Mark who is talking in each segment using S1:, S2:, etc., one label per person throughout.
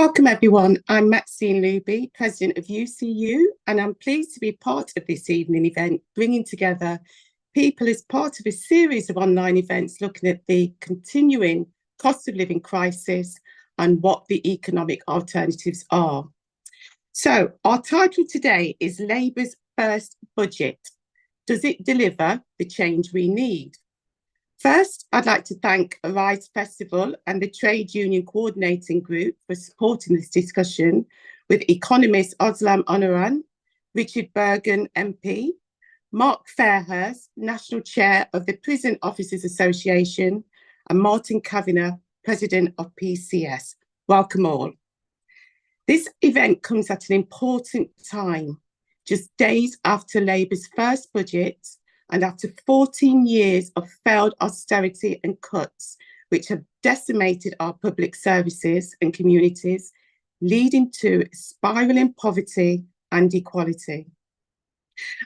S1: Welcome everyone, I'm Maxine Looby, President of UCU, and I'm pleased to be part of this evening event, bringing together people as part of a series of online events looking at the continuing cost of living crisis and what the economic alternatives are. So our title today is Labour's First Budget. Does it deliver the change we need? First, I'd like to thank Arise Festival and the Trade Union Coordinating Group for supporting this discussion with economist Özlem Onaran, Richard Burgon MP, Mark Fairhust, National Chair of the Prison Officers Association, and Martin Cavanagh, President of PCS. Welcome all. This event comes at an important time, just days after Labour's first budget, and after 14 years of failed austerity and cuts, which have decimated our public services and communities, leading to spiralling poverty and equality.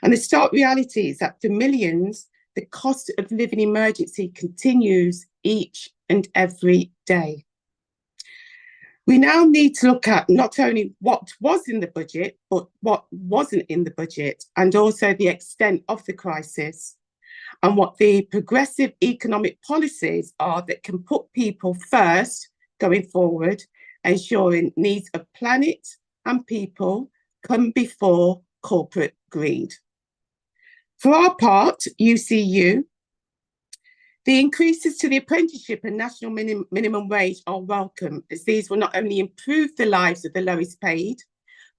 S1: And the stark reality is that for millions, the cost of living emergency continues each and every day. We now need to look at not only what was in the budget, but what wasn't in the budget, and also the extent of the crisis, and what the progressive economic policies are that can put people first going forward, ensuring needs of planet and people come before corporate greed. For our part, UCU, the increases to the apprenticeship and national minimum wage are welcome, as these will not only improve the lives of the lowest paid,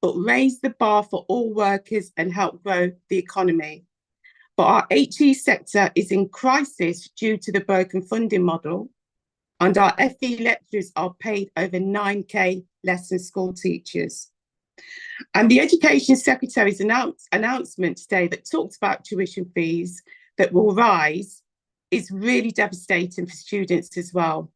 S1: but raise the bar for all workers and help grow the economy. But our HE sector is in crisis due to the broken funding model, and our FE lecturers are paid over 9k less than school teachers. And the Education Secretary's announcement today that talks about tuition fees that will rise is really devastating for students as well.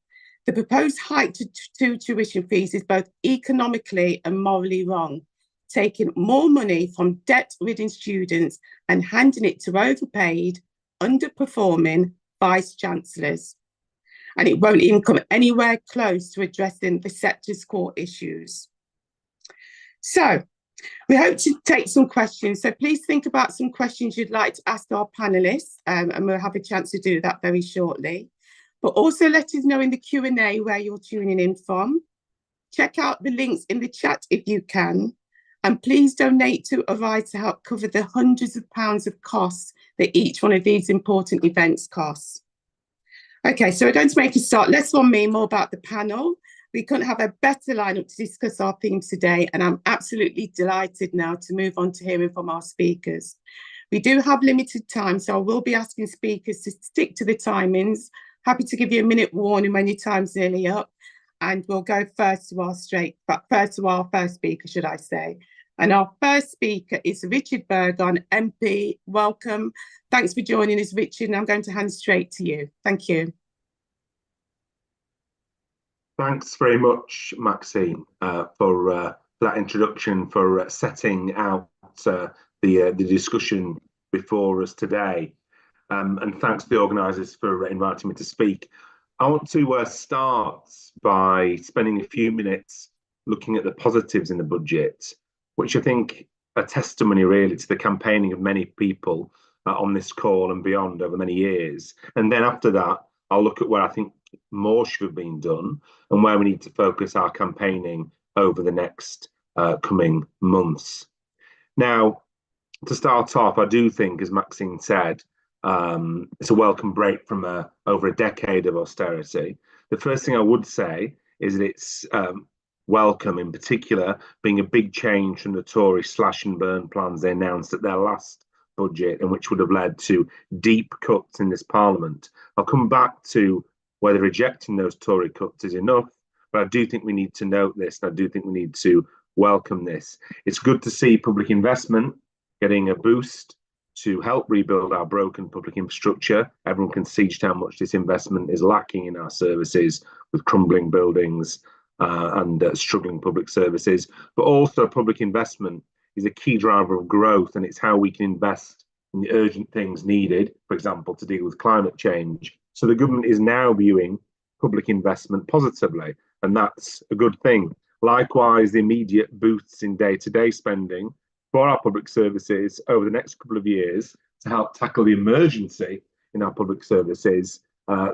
S1: The proposed hike to tuition fees is both economically and morally wrong, taking more money from debt-ridden students and handing it to overpaid, underperforming vice-chancellors. And it won't even come anywhere close to addressing the sector's core issues. So, we hope to take some questions, so please think about some questions you'd like to ask our panellists, and we'll have a chance to do that very shortly. But also let us know in the Q&A where you're tuning in from. Check out the links in the chat if you can, and please donate to Arise to help cover the hundreds of pounds of costs that each one of these important events costs. Okay, so we're going to make a start. Less on me, more about the panel. We couldn't have a better lineup to discuss our themes today, and I'm absolutely delighted now to move on to hearing from our speakers. We do have limited time, so I will be asking speakers to stick to the timings. Happy to give you a minute warning when your time's nearly up, and we'll go first to our first speaker, should I say. And our first speaker is Richard Burgon, MP. Welcome. Thanks for joining us, Richard, and I'm going to hand straight to you. Thank you.
S2: Thanks very much, Maxine, for that introduction, for setting out the discussion before us today. And thanks to the organisers for inviting me to speak. I want to start by spending a few minutes looking at the positives in the budget, which I think are testimony really to the campaigning of many people on this call and beyond over many years. And then after that, I'll look at where I think more should have been done and where we need to focus our campaigning over the next coming months. Now, to start off, I do think, as Maxine said, it's a welcome break from over a decade of austerity. The first thing I would say is that it's welcome, in particular, being a big change from the Tory slash and burn plans they announced at their last budget, and which would have led to deep cuts in this Parliament. I'll come back to whether rejecting those Tory cuts is enough, but I do think we need to note this, and I do think we need to welcome this. It's good to see public investment getting a boost to help rebuild our broken public infrastructure. Everyone can see just how much this investment is lacking in our services, with crumbling buildings and struggling public services. But also public investment is a key driver of growth, and it's how we can invest in the urgent things needed, for example, to deal with climate change. So the government is now viewing public investment positively, and that's a good thing. Likewise, the immediate boosts in day-to-day spending for our public services over the next couple of years to help tackle the emergency in our public services,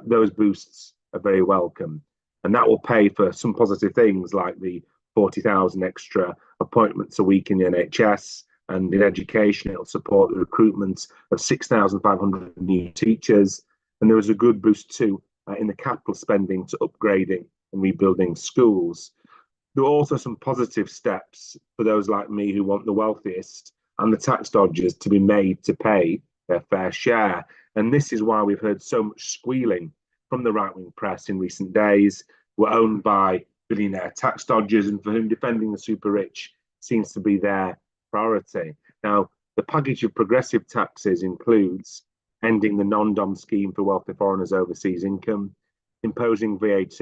S2: those boosts are very welcome. And that will pay for some positive things like the 40,000 extra appointments a week in the NHS, and in education, it'll support the recruitment of 6,500 new teachers. And there was a good boost too in the capital spending to upgrading and rebuilding schools. There are also some positive steps for those like me who want the wealthiest and the tax dodgers to be made to pay their fair share. And this is why we've heard so much squealing from the right-wing press in recent days, who are owned by billionaire tax dodgers and for whom defending the super rich seems to be their priority. Now, the package of progressive taxes includes ending the non-dom scheme for wealthy foreigners' overseas income, imposing VAT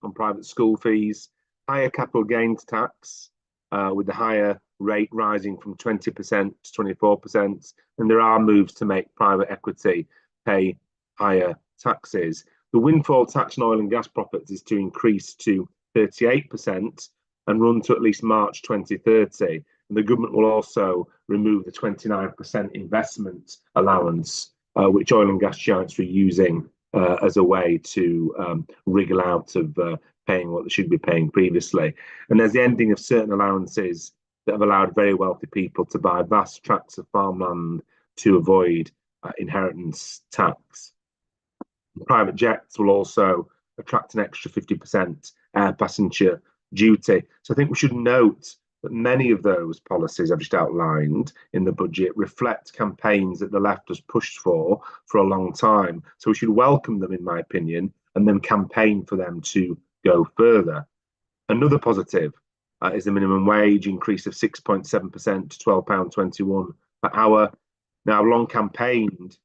S2: on private school fees, higher capital gains tax, with the higher rate rising from 20% to 24%, and there are moves to make private equity pay higher taxes. The windfall tax on oil and gas profits is to increase to 38% and run to at least March 2030. And the government will also remove the 29% investment allowance, which oil and gas giants were using as a way to wriggle out of paying what they should be paying previously. And there's the ending of certain allowances that have allowed very wealthy people to buy vast tracts of farmland to avoid inheritance tax. Private jets will also attract an extra 50% air passenger duty. So I think we should note that many of those policies I've just outlined in the budget reflect campaigns that the left has pushed for a long time. So we should welcome them, in my opinion, and then campaign for them to go further. Another positive is the minimum wage increase of 6.7% to £12.21 per hour. Now, I've long campaigned,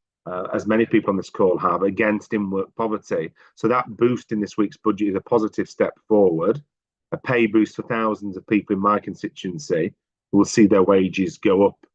S2: as many people on this call have, against in-work poverty. So that boost in this week's budget is a positive step forward, a pay boost for thousands of people in my constituency who will see their wages go up.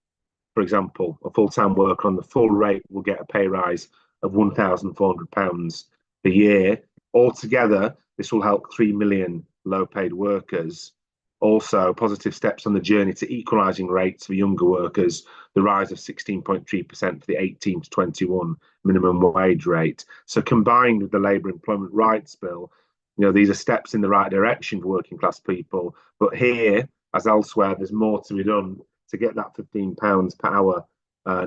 S2: For example, a full-time worker on the full rate will get a pay rise of £1,400 a year. Altogether, this will help 3 million low-paid workers. Also, positive steps on the journey to equalising rates for younger workers, the rise of 16.3% for the 18 to 21 minimum wage rate. So combined with the Labour Employment Rights Bill, these are steps in the right direction for working class people. But here, as elsewhere, there's more to be done to get that £15 per hour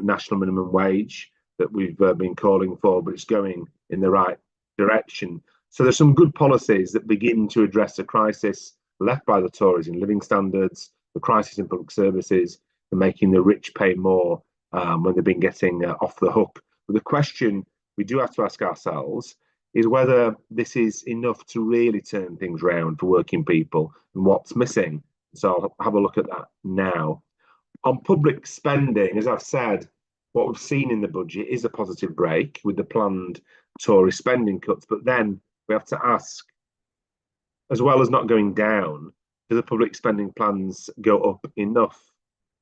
S2: national minimum wage that we've been calling for, but it's going in the right direction. So there's some good policies that begin to address the crisis left by the Tories in living standards, the crisis in public services, and making the rich pay more when they've been getting off the hook. But the question we do have to ask ourselves is whether this is enough to really turn things around for working people and what's missing. So I'll have a look at that now. On public spending, as I've said, what we've seen in the budget is a positive break with the planned Tory spending cuts, but then we have to ask, as well as not going down, do the public spending plans go up enough?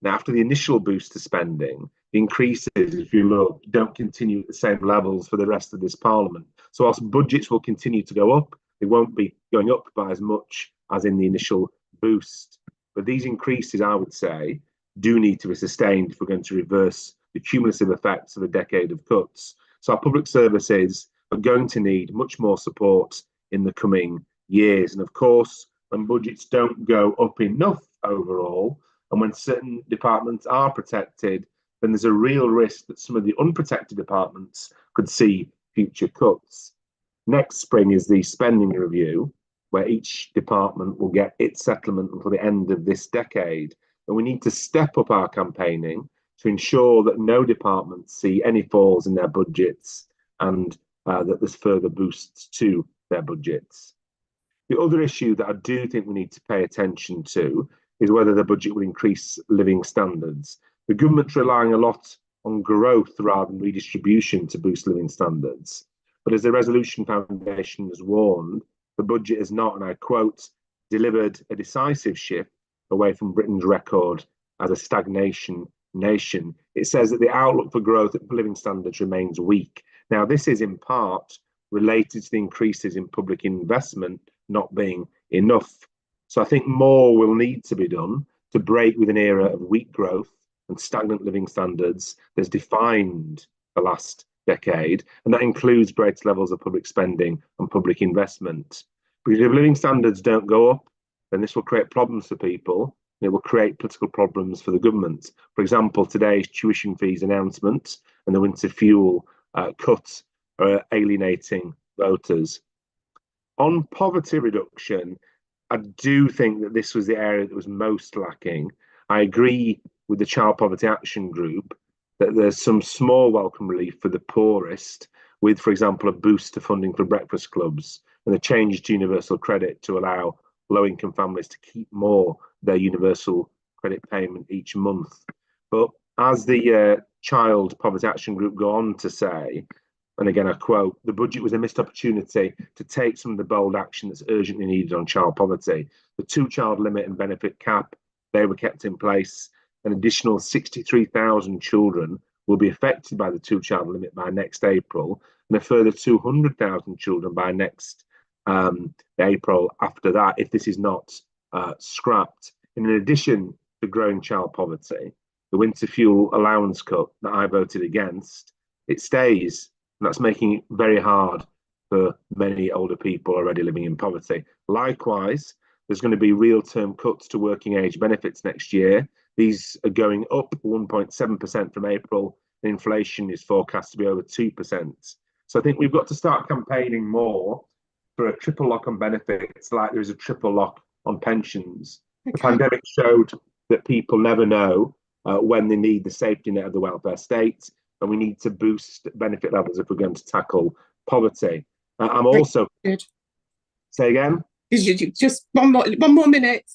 S2: Now, after the initial boost to spending, the increases, if you look, don't continue at the same levels for the rest of this parliament. So whilst budgets will continue to go up, they won't be going up by as much as in the initial boost. But these increases, I would say, do need to be sustained if we're going to reverse the cumulative effects of a decade of cuts. So our public services are going to need much more support in the coming years. And of course, when budgets don't go up enough overall, and when certain departments are protected, then there's a real risk that some of the unprotected departments could see future cuts. Next spring is the spending review, where each department will get its settlement until the end of this decade. And we need to step up our campaigning to ensure that no departments see any falls in their budgets and that there's further boosts to their budgets. The other issue that I do think we need to pay attention to is whether the budget will increase living standards. The government's relying a lot on growth rather than redistribution to boost living standards. But as the Resolution Foundation has warned, the budget has not, and I quote, delivered a decisive shift away from Britain's record as a stagnation nation. It says that the outlook for growth at living standards remains weak. Now, this is in part related to the increases in public investment not being enough. So I think more will need to be done to break with an era of weak growth and stagnant living standards that's defined the last decade, and that includes greater levels of public spending and public investment. Because if living standards don't go up, then this will create problems for people, and it will create political problems for the government. For example, today's tuition fees announcement and the winter fuel cut are alienating voters. On poverty reduction, I do think that this was the area that was most lacking. I agree with the Child Poverty Action Group that there's some small welcome relief for the poorest, with, for example, a boost to funding for breakfast clubs and a change to universal credit to allow low-income families to keep more of their universal credit payment each month. But as the Child Poverty Action Group go on to say, and again I quote, the budget was a missed opportunity to take some of the bold action that's urgently needed on child poverty. The two-child limit and benefit cap, they were kept in place. An additional 63,000 children will be affected by the two-child limit by next April, and a further 200,000 children by next April after that, if this is not scrapped. And in addition to growing child poverty, the winter fuel allowance cut that I voted against, it stays, and that's making it very hard for many older people already living in poverty. Likewise, there's going to be real-term cuts to working age benefits next year. These are going up 1.7% from April, and inflation is forecast to be over 2%. So I think we've got to start campaigning more for a triple lock on benefits, like there is a triple lock on pensions. Okay. The pandemic showed that people never know when they need the safety net of the welfare state, and we need to boost benefit levels if we're going to tackle poverty. I'm also... Say again?
S1: Just one more minute.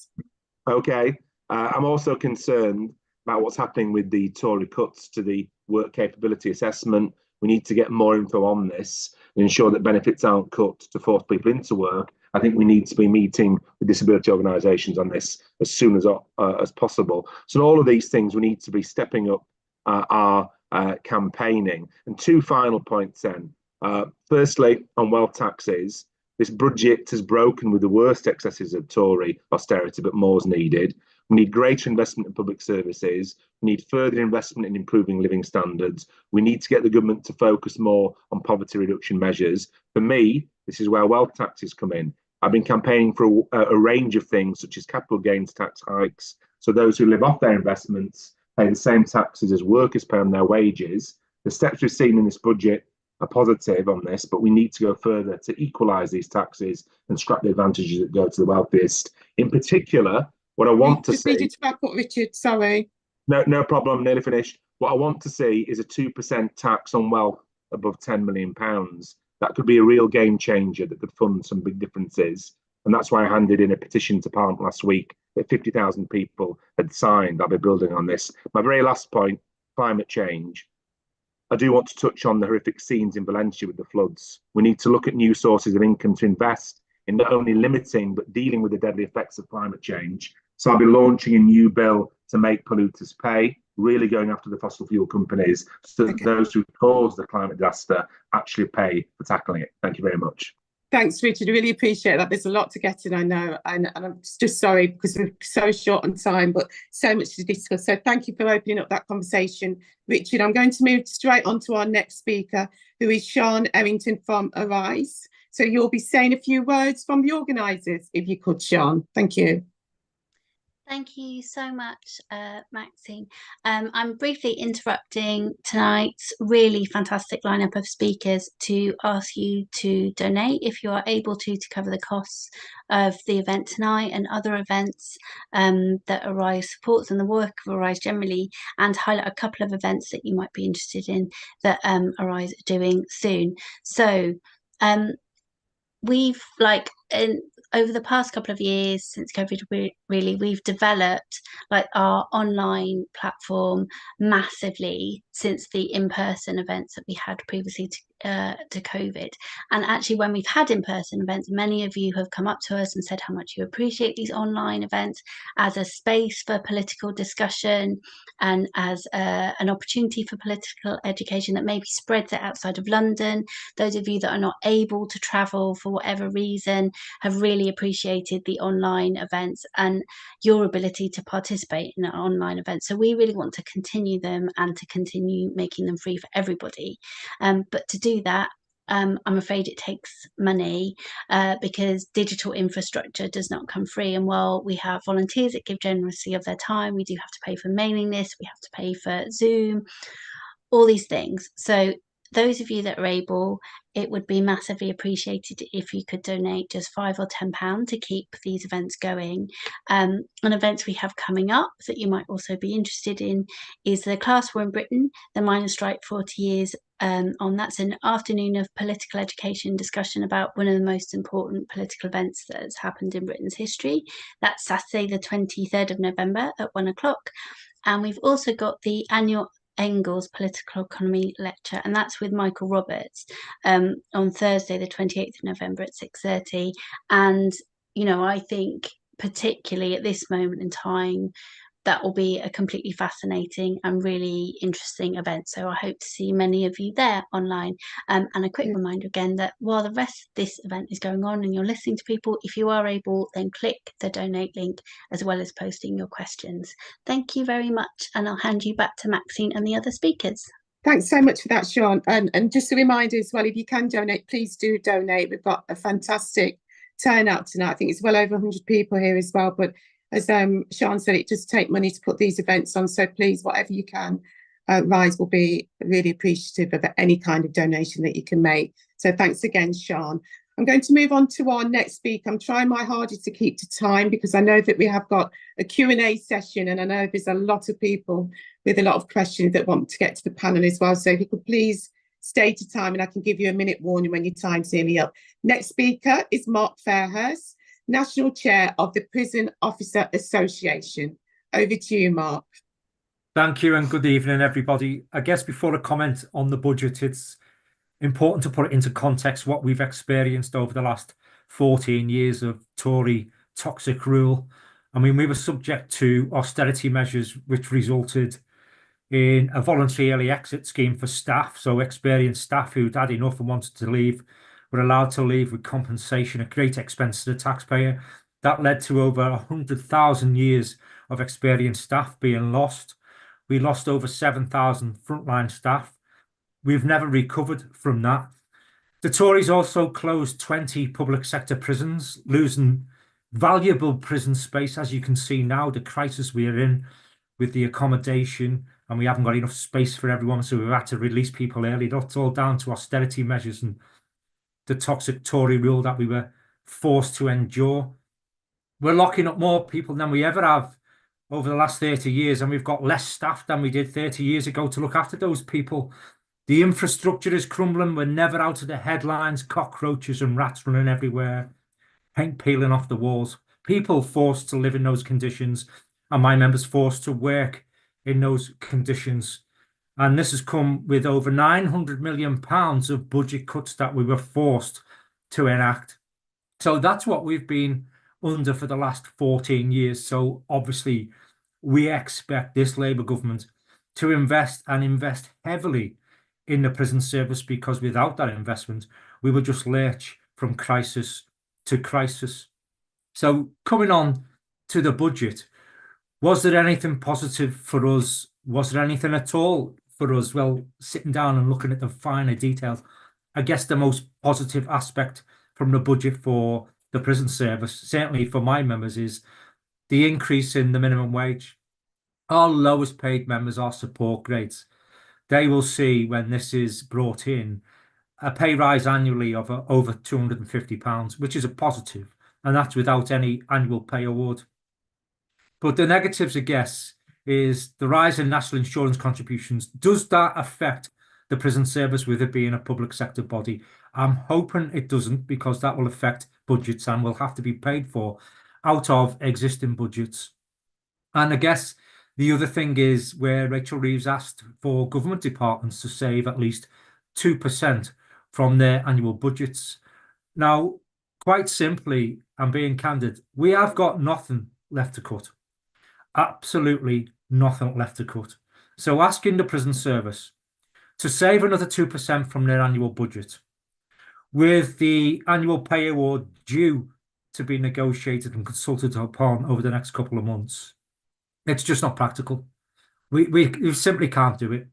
S2: Okay. I'm also concerned about what's happening with the Tory cuts to the work capability assessment. We need to get more info on this and ensure that benefits aren't cut to force people into work. I think we need to be meeting with disability organisations on this as soon as possible. So all of these things, we need to be stepping up our campaigning. And two final points then. Firstly, on wealth taxes, this budget has broken with the worst excesses of Tory austerity, but more is needed. We need greater investment in public services. We need further investment in improving living standards. We need to get the government to focus more on poverty reduction measures. For me, this is where wealth taxes come in. I've been campaigning for a range of things, such as capital gains tax hikes, so those who live off their investments pay the same taxes as workers pay on their wages. The steps we've seen in this budget are positive on this, but we need to go further to equalise these taxes and scrap the advantages that go to the wealthiest. In particular, what I want to see...
S1: Needed to back up, Richard, sorry.
S2: No problem, nearly finished. What I want to see is a 2% tax on wealth above £10 million. That could be a real game changer that could fund some big differences. And that's why I handed in a petition to Parliament last week that 50,000 people had signed. I'll be building on this. My very last point, climate change. I do want to touch on the horrific scenes in Valencia with the floods. We need to look at new sources of income to invest in not only limiting, but dealing with the deadly effects of climate change. So I'll be launching a new bill to make polluters pay, really going after the fossil fuel companies so that those who cause the climate disaster actually pay for tackling it. Thank you very much.
S1: Thanks, Richard. I really appreciate that. There's a lot to get in, I know, and I'm just sorry because we're so short on time, but so much to discuss. So thank you for opening up that conversation, Richard. I'm going to move straight on to our next speaker, who is Sean Errington from Arise. So you'll be saying a few words from the organisers, if you could, Sean. Thank you.
S3: Thank you so much, Maxine. I'm briefly interrupting tonight's really fantastic lineup of speakers to ask you to donate if you are able to cover the costs of the event tonight and other events that Arise supports and the work of Arise generally, and highlight a couple of events that you might be interested in that Arise are doing soon. So we've over the past couple of years since COVID really. We've developed like our online platform massively since the in-person events that we had previously to COVID. And actually, when we've had in-person events, many of you have come up to us and said how much you appreciate these online events as a space for political discussion and as an opportunity for political education that maybe spreads it outside of London. Those of you that are not able to travel for whatever reason have really appreciated the online events and your ability to participate in an online event. So we really want to continue them and to continue making them free for everybody. But to do that, I'm afraid it takes money because digital infrastructure does not come free. And while we have volunteers that give generously of their time, we do have to pay for mailing lists, we have to pay for Zoom, all these things. So those of you that are able, it would be massively appreciated if you could donate just £5 or £10 to keep these events going. And events we have coming up that you might also be interested in is the Class War in Britain, the Miners' Strike 40 Years on. That's an afternoon of political education discussion about one of the most important political events that has happened in Britain's history. That's Saturday the 23rd of November at 1 o'clock. And we've also got the annual Engels Political Economy Lecture, and that's with Michael Roberts on Thursday the 28th of November at 6:30. And you know, I think particularly at this moment in time that will be a completely fascinating and really interesting event. So I hope to see many of you there online. And a quick reminder again that while the rest of this event is going on and you're listening to people, if you are able, then click the donate link as well as posting your questions. Thank you very much. And I'll hand you back to Maxine and the other speakers.
S1: Thanks so much for that, Sean. And just a reminder as well, if you can donate, please do donate. We've got a fantastic turnout tonight. I think it's well over 100 people here as well. But as Sean said, it does take money to put these events on. So please, whatever you can, Rise will be really appreciative of any kind of donation that you can make. So thanks again, Sean. I'm going to move on to our next speaker. I'm trying my hardest to keep to time because I know that we have got a Q&A session and I know there's a lot of people with a lot of questions that want to get to the panel as well. So if you could please stay to time and I can give you a minute warning when your time's nearly up. Next speaker is Mark Fairhust, National Chair of the Prison Officer Association. Over to you, Mark.
S4: Thank you and good evening, everybody. I guess before I comment on the budget, it's important to put it into context what we've experienced over the last 14 years of Tory toxic rule. I mean, we were subject to austerity measures, which resulted in a voluntary early exit scheme for staff. So experienced staff who'd had enough and wanted to leave were allowed to leave with compensation at great expense to the taxpayer. That led to over 100,000 years of experienced staff being lost. We lost over 7,000 frontline staff. We've never recovered from that. The Tories also closed 20 public sector prisons, losing valuable prison space. As you can see now, the crisis we are in with the accommodation, and we haven't got enough space for everyone, so we've had to release people early. That's all down to austerity measures and the toxic Tory rule that we were forced to endure. We're locking up more people than we ever have over the last 30 years, and we've got less staff than we did 30 years ago to look after those people. The infrastructure is crumbling. We're never out of the headlines, cockroaches and rats running everywhere, paint peeling off the walls, people forced to live in those conditions, and my members forced to work in those conditions. And this has come with over £900 million of budget cuts that we were forced to enact. So that's what we've been under for the last 14 years. So obviously, we expect this Labour government to invest and invest heavily in the prison service, because without that investment, we would just lurch from crisis to crisis. So coming on to the budget, was there anything positive for us? Was there anything at all for us? Well, sitting down and looking at the finer details, I guess the most positive aspect from the budget for the prison service, certainly for my members, is the increase in the minimum wage. Our lowest paid members, our support grades, they will see when this is brought in a pay rise annually of over £250, which is a positive, and that's without any annual pay award. But the negatives, I guess, is the rise in national insurance contributions. Does that affect the prison service with it being a public sector body? I'm hoping it doesn't, because that will affect budgets and will have to be paid for. out of existing budgets. And I guess the other thing is where Rachel Reeves asked for government departments to save at least 2% from their annual budgets. Now, quite simply, and being candid, we have got nothing left to cut. Absolutely nothing left to cut. So asking the prison service to save another 2% from their annual budget, with the annual pay award due to be negotiated and consulted upon over the next couple of months, it's just not practical. We simply can't do it.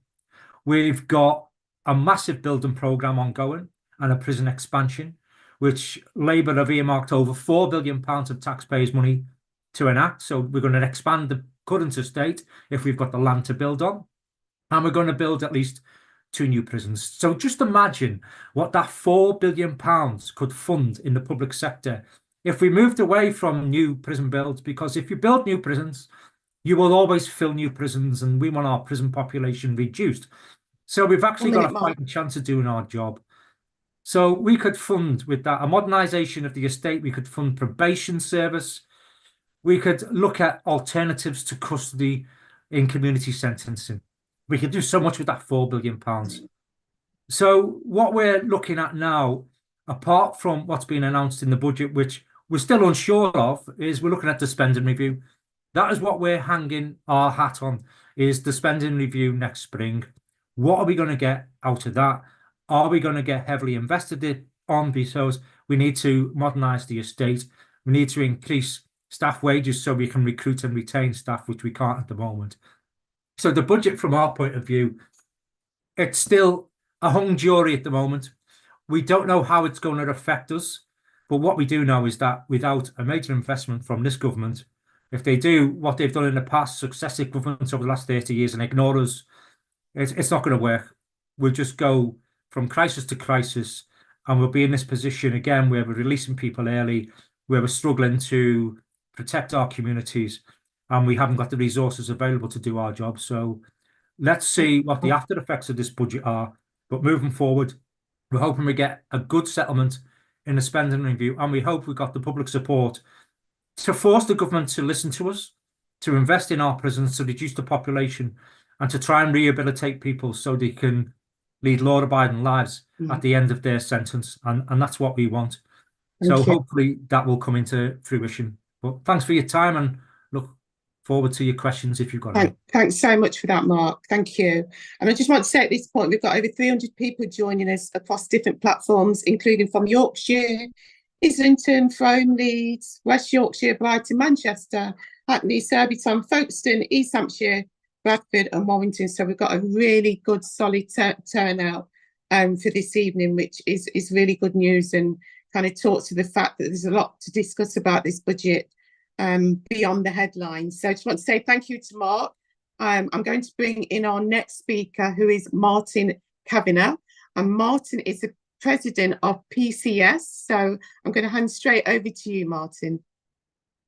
S4: We've got a massive building programme ongoing and a prison expansion, which Labour have earmarked over £4 billion of taxpayers' money to enact. So we're going to expand the current estate if we've got the land to build on. And we're going to build at least 2 new prisons. So just imagine what that £4 billion could fund in the public sector if we moved away from new prison builds, because if you build new prisons, you will always fill new prisons, and we want our prison population reduced. So we've actually got a fighting chance of doing our job. So we could fund with that a modernisation of the estate. We could fund probation service. We could look at alternatives to custody in community sentencing. We could do so much with that £4 billion. So what we're looking at now, apart from what's been announced in the budget, which we're still unsure of, is we're looking at the spending review. That is what we're hanging our hat on, is the spending review next spring. What are we going to get out of that? Are we going to get heavily invested on, because we need to modernise the estate? We need to increase staff wages so we can recruit and retain staff, which we can't at the moment. So the budget, from our point of view, it's still a hung jury at the moment. We don't know how it's going to affect us. But what we do know is that without a major investment from this government, if they do what they've done in the past, successive governments over the last 30 years, and ignore us, it's not going to work. We'll just go from crisis to crisis, and we'll be in this position again where we're releasing people early, where we're struggling to protect our communities, and we haven't got the resources available to do our job. So let's see what the after effects of this budget are. But moving forward, we're hoping we get a good settlement in the spending review, and we hope we've got the public support to force the government to listen to us, to invest in our prisons, to reduce the population, and to try and rehabilitate people so they can lead law-abiding lives at the end of their sentence. And that's what we want. So hopefully that will come into fruition. But thanks for your time, and look forward to your questions if you've got any.
S1: Thanks so much for that, Mark. Thank you. And I just want to say at this point, we've got over 300 people joining us across different platforms, including from Yorkshire, Islington, Frome, Leeds, West Yorkshire, Brighton, Manchester, Hackney, Surbiton, Folkestone, East Hampshire, Bradford and Warrington. So we've got a really good, solid turnout for this evening, which is really good news, and kind of talks to the fact that there's a lot to discuss about this budget beyond the headlines. So I just want to say thank you to Mark. I'm going to bring in our next speaker, who is Martin Cavanagh. And Martin is the president of PCS. So I'm going to hand straight over to you, Martin.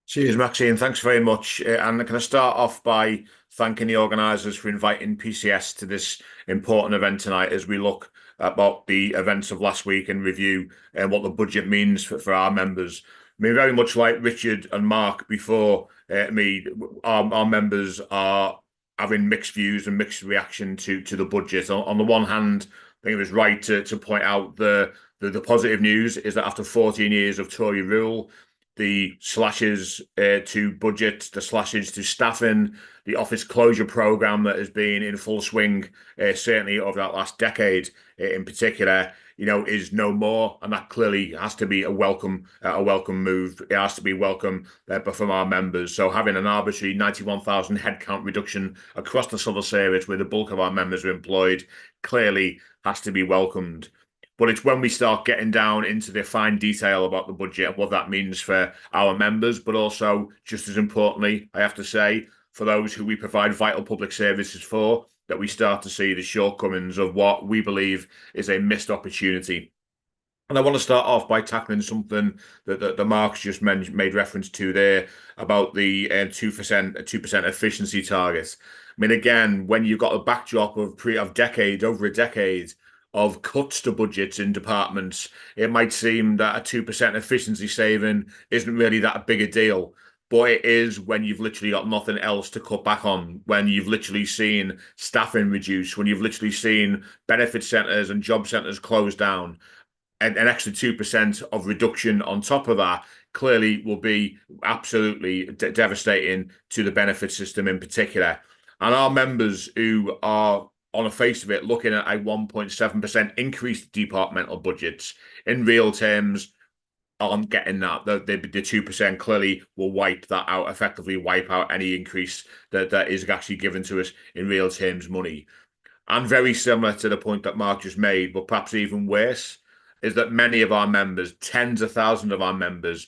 S5: Cheers, Maxine. Thanks very much. And can I start off by thanking the organisers for inviting PCS to this important event tonight, as we look about the events of last week and review what the budget means for our members. I mean, very much like Richard and Mark before me, our members are having mixed views and mixed reaction to the budget. On the one hand, I think it was right to point out the positive news is that after 14 years of Tory rule, the slashes to budget, the slashes to staffing, the office closure programme that has been in full swing, certainly over that last decade in particular, is no more, and that clearly has to be a welcome move. It has to be welcome from our members. So having an arbitrary 91,000 headcount reduction across the civil service, where the bulk of our members are employed, clearly has to be welcomed. But it's when we start getting down into the fine detail about the budget and what that means for our members, but also, just as importantly, I have to say, for those who we provide vital public services for, that we start to see the shortcomings of what we believe is a missed opportunity. And I want to start off by tackling something that Mark's just made reference to there about the 2% efficiency target. I mean, again, when you've got a backdrop of over a decade of cuts to budgets in departments, it might seem that a 2% efficiency saving isn't really that big a deal. But it is when you've literally got nothing else to cut back on, when you've literally seen staffing reduce, when you've literally seen benefit centres and job centres close down. An extra 2% of reduction on top of that clearly will be absolutely devastating to the benefit system in particular. And our members who are, on the face of it, looking at a 1.7% increased departmental budgets, in real terms, aren't getting that. The 2% clearly will wipe that out, effectively wipe out any increase that is actually given to us in real terms money. And very similar to the point that Mark just made, but perhaps even worse, is that many of our members, tens of thousands of our members,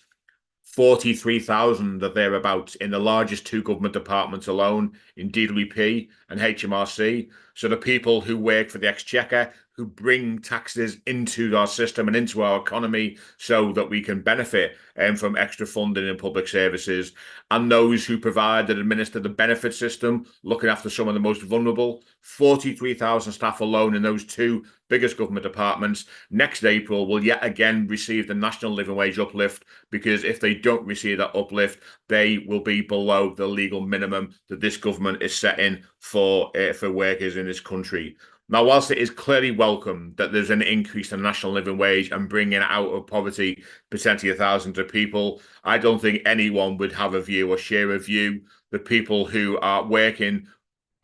S5: 43,000 or thereabouts in the largest two government departments alone, in DWP and HMRC. So the people who work for the Exchequer, who bring taxes into our system and into our economy so that we can benefit from extra funding in public services, and those who provide and administer the benefit system, looking after some of the most vulnerable. 43,000 staff alone in those two biggest government departments next April will yet again receive the national living wage uplift, because if they don't receive that uplift, they will be below the legal minimum that this government is setting for workers in this country. Now, whilst it is clearly welcome that there's an increase in the national living wage and bringing out of poverty potentially thousands of people, I don't think anyone would have a view or share a view that people who are working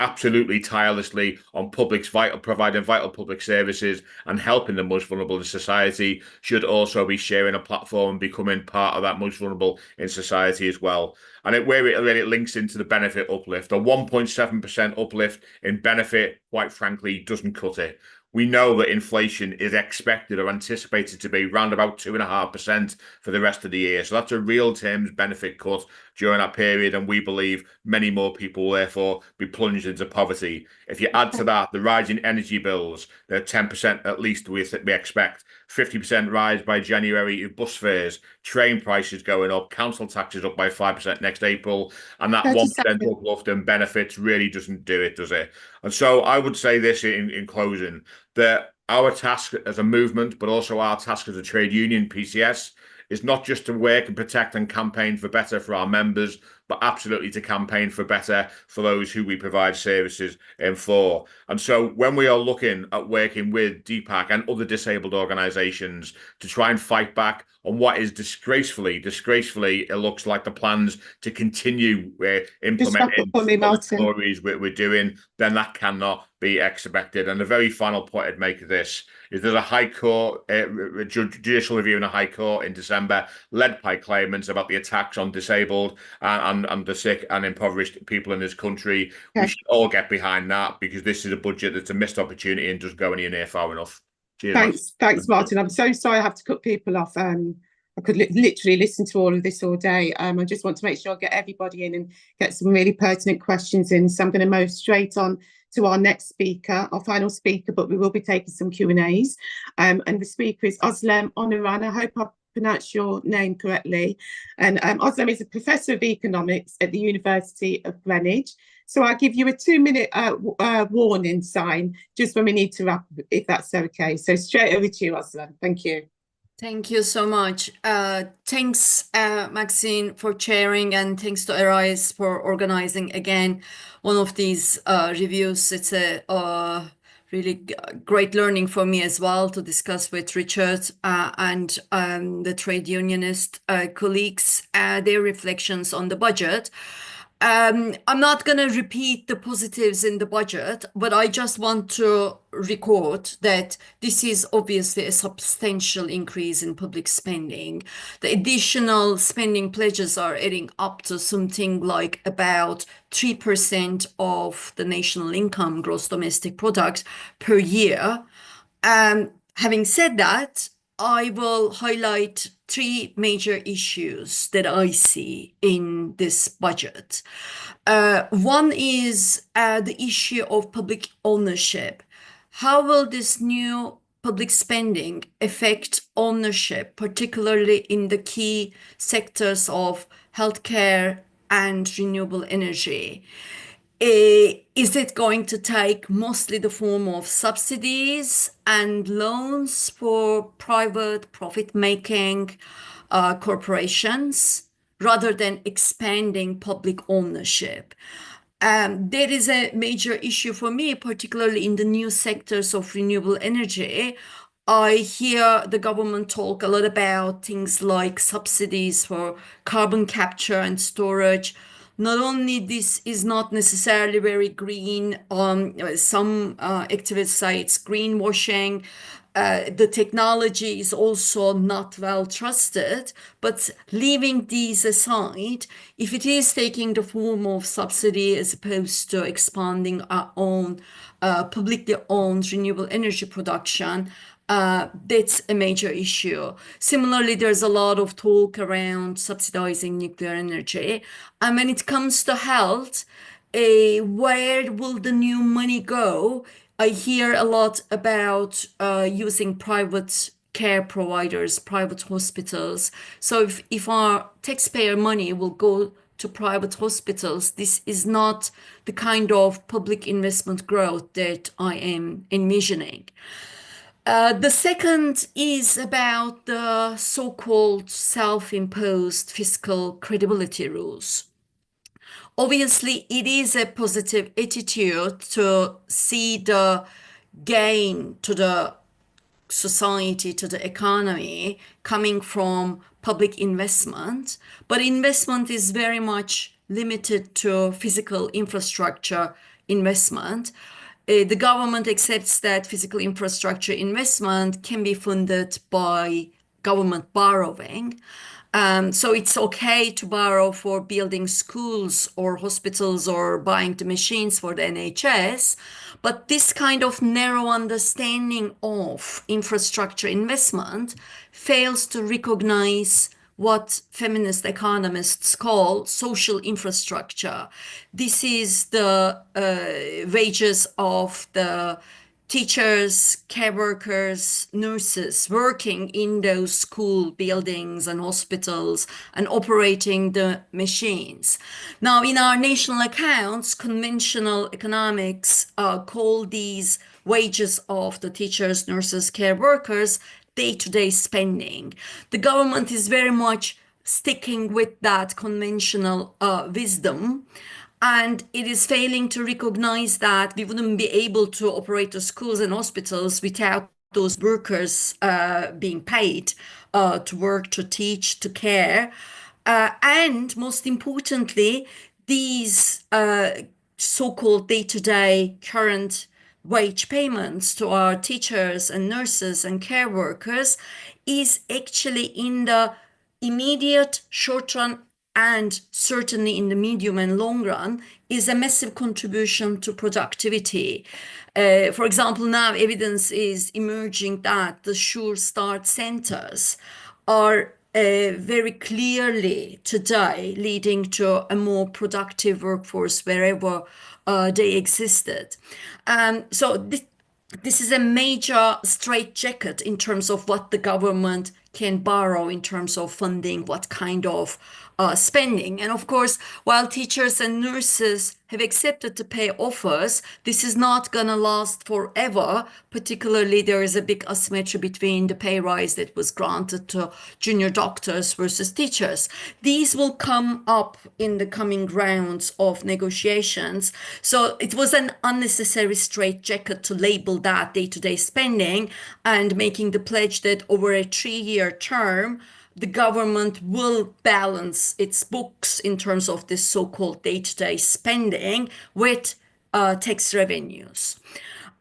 S5: absolutely tirelessly on providing vital public services and helping the most vulnerable in society should also be sharing a platform and becoming part of that most vulnerable in society as well. And where it really links into the benefit uplift, a 1.7% uplift in benefit, quite frankly, doesn't cut it. We know that inflation is expected or anticipated to be around about 2.5% for the rest of the year. So that's a real terms benefit cut during that period. And we believe many more people will therefore be plunged into poverty. If you add to that the rising energy bills, they're 10% at least we expect, 50% rise by January of bus fares, train prices going up, council taxes up by 5% next April, and that 1% uplift in benefits really doesn't do it, does it? And so I would say this in closing, that our task as a movement, but also our task as a trade union, PCS, is not just to work and protect and campaign for better for our members, but absolutely to campaign for better for those who we provide services for. And so when we are looking at working with DPAC and other disabled organisations to try and fight back on what is disgracefully, it looks like the plans to continue implementing the stories we're doing, then that cannot be expected. And the very final point I'd make of this is there's a High Court, judicial review in the High Court in December, led by claimants about the attacks on disabled and the sick and impoverished people in this country. Okay. We should all get behind that, because this is a budget that's a missed opportunity and doesn't go anywhere near far enough. Cheers,
S1: thanks, Martin. I'm so sorry I have to cut people off. I could literally listen to all of this all day. I just want to make sure I get everybody in and get some really pertinent questions in. So I'm going to move straight on to our next speaker, our final speaker, but we will be taking some Q&As. And the speaker is Özlem Onaran. I hope I've pronounced your name correctly. And Özlem is a professor of economics at the University of Greenwich. So I'll give you a 2-minute warning sign just when we need to wrap, if that's okay. So straight over to you, Özlem. Thank you.
S6: Thank you so much. Thanks, Maxine, for chairing, and thanks to Arise for organizing again one of these reviews. It's a really great learning for me as well to discuss with Richard and the trade unionist colleagues their reflections on the budget. I'm not going to repeat the positives in the budget, but I just want to record that this is obviously a substantial increase in public spending. The additional spending pledges are adding up to something like about 3% of the national income, gross domestic product, per year. Having said that, I will highlight 3 major issues that I see in this budget. One is the issue of public ownership. How will this new public spending affect ownership, particularly in the key sectors of healthcare and renewable energy? Is it going to take mostly the form of subsidies and loans for private profit-making corporations rather than expanding public ownership? There is a major issue for me, particularly in the new sectors of renewable energy. I hear the government talk a lot about things like subsidies for carbon capture and storage. Not only this is not necessarily very green, some activists say it's greenwashing. The technology is also not well trusted, but leaving these aside, if it is taking the form of subsidy as opposed to expanding our own publicly owned renewable energy production, that's a major issue. Similarly, there's a lot of talk around subsidizing nuclear energy. And when it comes to health, where will the new money go? I hear a lot about using private care providers, private hospitals. So if our taxpayer money will go to private hospitals, this is not the kind of public investment growth that I am envisioning. The second is about the so-called self-imposed fiscal credibility rules. Obviously, it is a positive attitude to see the gain to the society, to the economy coming from public investment, but investment is very much limited to physical infrastructure investment. The government accepts that physical infrastructure investment can be funded by government borrowing. So it's okay to borrow for building schools or hospitals or buying the machines for the NHS. But this kind of narrow understanding of infrastructure investment fails to recognize what feminist economists call social infrastructure. This is the wages of the teachers, care workers, nurses working in those school buildings and hospitals and operating the machines. Now, in our national accounts, conventional economics call these wages of the teachers, nurses, care workers day-to-day spending. The government is very much sticking with that conventional wisdom. And it is failing to recognize that we wouldn't be able to operate the schools and hospitals without those workers being paid to work, to teach, to care. And most importantly, these so-called day-to-day current wage payments to our teachers and nurses and care workers is actually in the immediate short run and certainly in the medium and long run, is a massive contribution to productivity. For example, now evidence is emerging that the Sure Start centers are very clearly today leading to a more productive workforce wherever they existed. So this is a major straitjacket in terms of what the government can borrow in terms of funding, what kind of spending. And of course, while teachers and nurses have accepted to pay offers, this is not going to last forever. Particularly, there is a big asymmetry between the pay rise that was granted to junior doctors versus teachers. These will come up in the coming rounds of negotiations. So it was an unnecessary straitjacket to label that day-to-day spending and making the pledge that over a 3-year term, the government will balance its books in terms of this so-called day-to-day spending with tax revenues.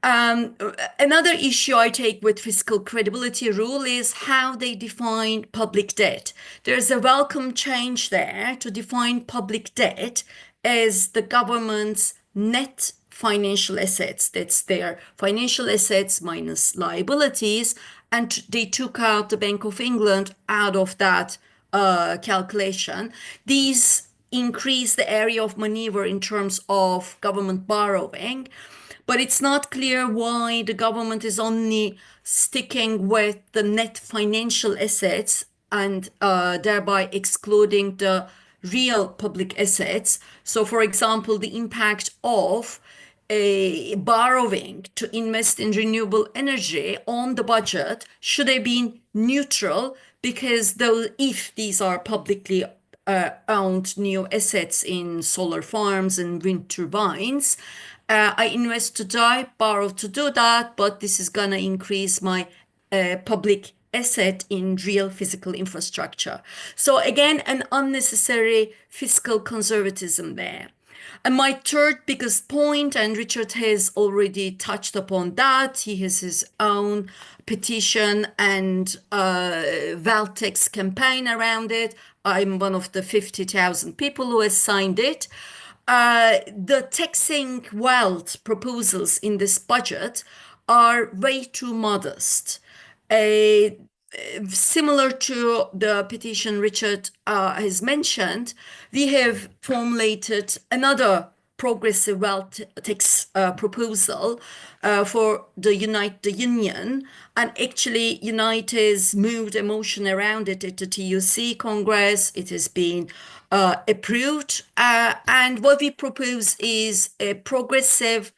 S6: Another issue I take with fiscal credibility rule is how they define public debt. There's a welcome change there to define public debt as the government's net financial assets. That's their financial assets minus liabilities. And they took out the Bank of England out of that calculation. These increase the area of maneuver in terms of government borrowing. But it's not clear why the government is only sticking with the net financial assets and thereby excluding the real public assets. So, for example, the impact of borrowing to invest in renewable energy on the budget should have been neutral, because though if these are publicly owned new assets in solar farms and wind turbines, I invest today, borrow to do that, but this is gonna increase my public asset in real physical infrastructure. So again, an unnecessary fiscal conservatism there. And my third biggest point, and Richard has already touched upon that, he has his own petition and wealth tax campaign around it. I'm one of the 50,000 people who has signed it. The taxing wealth proposals in this budget are way too modest. Similar to the petition Richard has mentioned, we have formulated another progressive wealth tax proposal for the Unite the Union, and actually Unite has moved a motion around it at the TUCG Congress. It has been approved, and what we propose is a progressive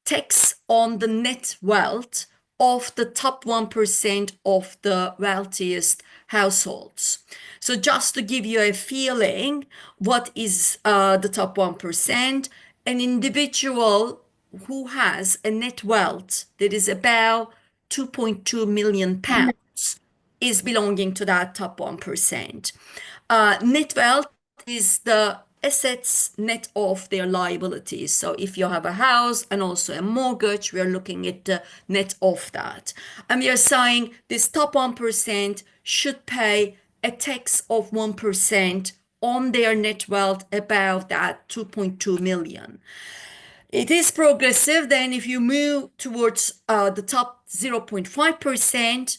S6: tax on the net wealth of the top 1% of the wealthiest households. So just to give you a feeling, what is the top 1%? An individual who has a net wealth that is about 2.2 million pounds is belonging to that top 1%. Net wealth is the assets net of their liabilities. So if you have a house and also a mortgage, we are looking at the net of that. And we are saying this top 1% should pay a tax of 1% on their net wealth above that 2.2 million. It is progressive. Then if you move towards the top 0.5%,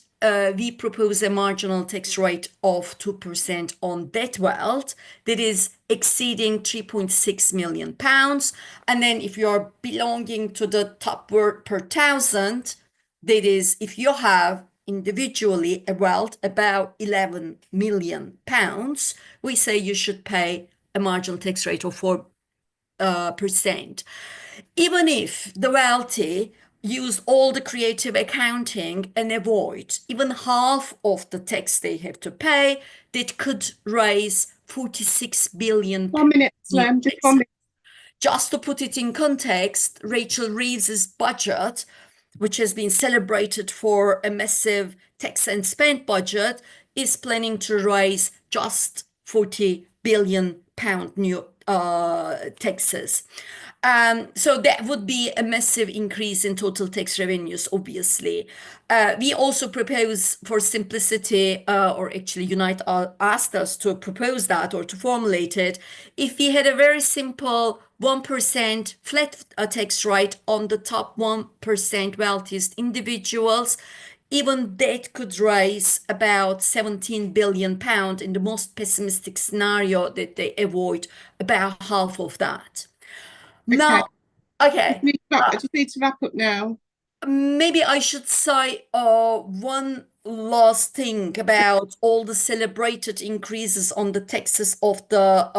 S6: we propose a marginal tax rate of 2% on that wealth that is exceeding 3.6 million pounds. And then if you are belonging to the top word per thousand, that is, if you have individually a wealth about 11 million pounds, we say you should pay a marginal tax rate of 4%. Even if the wealthy use all the creative accounting and avoid even half of the tax they have to pay, that could raise 46 billion.
S1: 1 minute, Slam, just 1 minute.
S6: Just to put it in context, Rachel Reeves's budget, which has been celebrated for a massive tax and spend budget, is planning to raise just 40 billion pound new taxes. So that would be a massive increase in total tax revenues, obviously. We also propose, for simplicity, or actually Unite asked us to propose that or to formulate it, if we had a very simple 1% flat tax rate on the top 1% wealthiest individuals, even that could raise about 17 billion pound in the most pessimistic scenario, that they avoid about half of that.
S1: Okay.
S6: Now, okay.
S1: I just need to wrap up now.
S6: Maybe I should say one last thing about all the celebrated increases on the taxes of the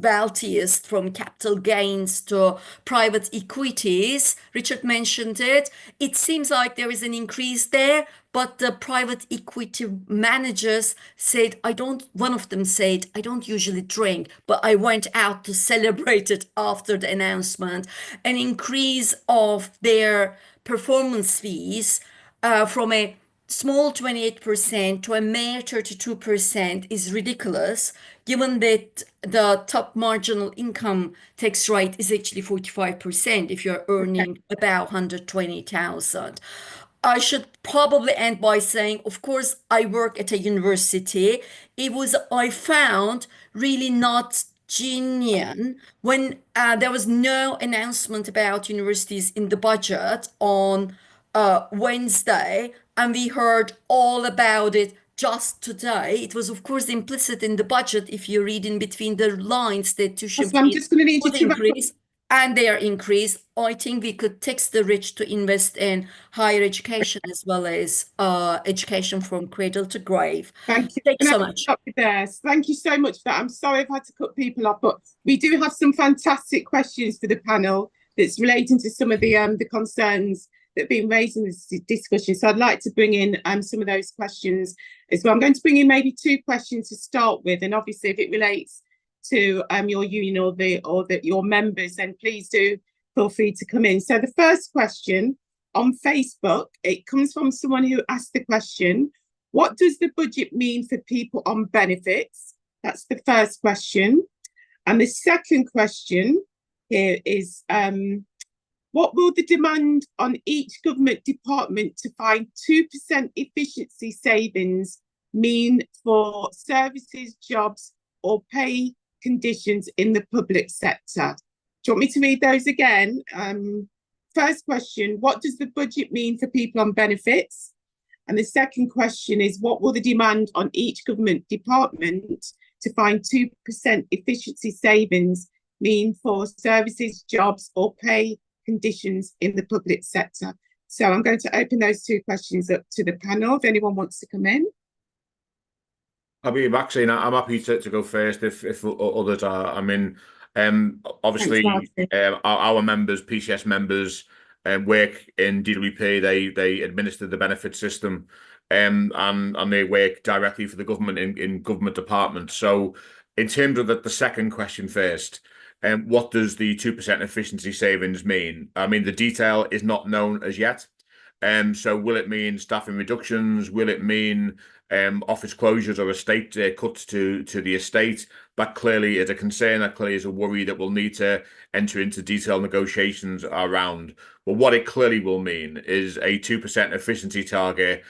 S6: wealthiest, from capital gains to private equities. Richard mentioned it. It seems like there is an increase there, but the private equity managers said, one of them said, I don't usually drink, but I went out to celebrate it after the announcement. An increase of their performance fees from a small 28% to a mere 32% is ridiculous, given that the top marginal income tax rate is actually 45% if you're earning about 120,000. I should probably end by saying, of course, I work at a university. I found really not genuine when there was no announcement about universities in the budget on Wednesday, and we heard all about it just today. It was, of course, implicit in the budget, if you read in between the lines, that tuition
S1: I'm just going to need you to
S6: increase. and they are increased, I think we could tax the rich to invest in higher education as well as education from cradle to grave.
S1: Thank you.
S6: Thanks
S1: Can
S6: so
S1: I
S6: much.
S1: stop you there? Thank you so much for that. I'm sorry I've had to cut people off, but we do have some fantastic questions for the panel that's relating to some of the concerns that have been raised in this discussion. So I'd like to bring in some of those questions as well. I'm going to bring in maybe 2 questions to start with, and obviously if it relates to your union or your members, then please do feel free to come in. So the first question on Facebook, it comes from someone who asked the question, what does the budget mean for people on benefits? That's the first question. And the second question here is, what will the demand on each government department to find 2% efficiency savings mean for services, jobs, or pay conditions in the public sector? Do you want me to read those again? First question, what does the budget mean for people on benefits? And the second question is, what will the demand on each government department to find 2% efficiency savings mean for services, jobs, or pay conditions in the public sector? So I'm going to open those 2 questions up to the panel if anyone wants to come in.
S5: I'll be Maxine. I'm happy to go first if others are. I mean, obviously, our members, PCS members, work in DWP. They administer the benefit system, and they work directly for the government in government departments. So, in terms of the second question first, what does the 2% efficiency savings mean? I mean, the detail is not known as yet. So will it mean staffing reductions? Will it mean office closures or estate cuts to the estate? That clearly is a concern. That clearly is a worry that we'll need to enter into detailed negotiations around. But what it clearly will mean is a 2% efficiency target.